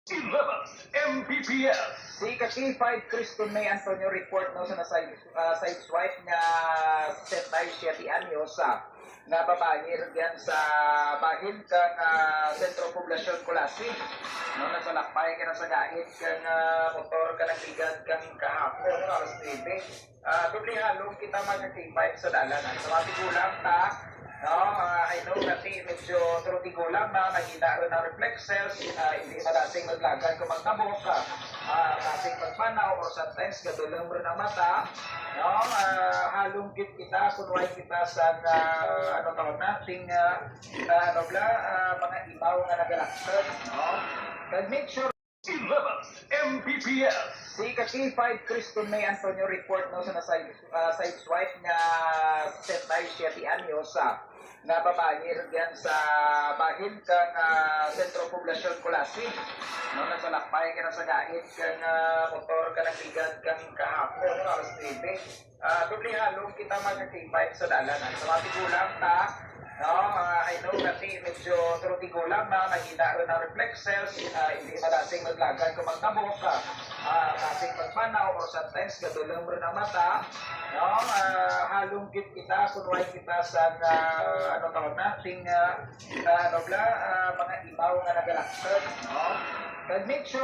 11 Mbps. Si Kaki 5 Kristen May Antonio report no sa side swipe nga 77 anyos nga babae diyan sa bahin kang sentro poblasyon Kulasi. No nasa lakbay ka na sa gahit kang motor ka ng bigat kang kahapon no alas 9. Dubli halong kita mga Kaki 5 sa dalan. Sa mga tigulang ta no, I know kasi medyo trutigulang na mahina rin ang reflexes, hindi malasing maglagay kung magtabok ka, malasing magmanaw or sometimes katulong rin ang mata, no, halong kit kita, kunway kita sa ano tawag nating mga ibaw nga nagalaksan, no, and make sure 11 Mbps. si Kaki 5 Kristen May Antonio report no sa side swipe nga 77 anyos nga babae diyan sa bahin kang sentro poblasyon Kulasi. No nasa lakbay ka na sa gahit kang motor ka ng bigat kang kahapon no alas 9. Dubli halong kita mga Kaki 5 sa dalan. Sa mga tigulang ta no, I know kasi medyo trutigulang na mahina rin ang reflexes, hindi malasing maglagay kung magtabok ka, malasing magmanaw or sometimes katulong rin ang mata, no, halong kit kita, kunway kita sa ano tawag nating mga ibaw nga nagalaksan, no, and make sure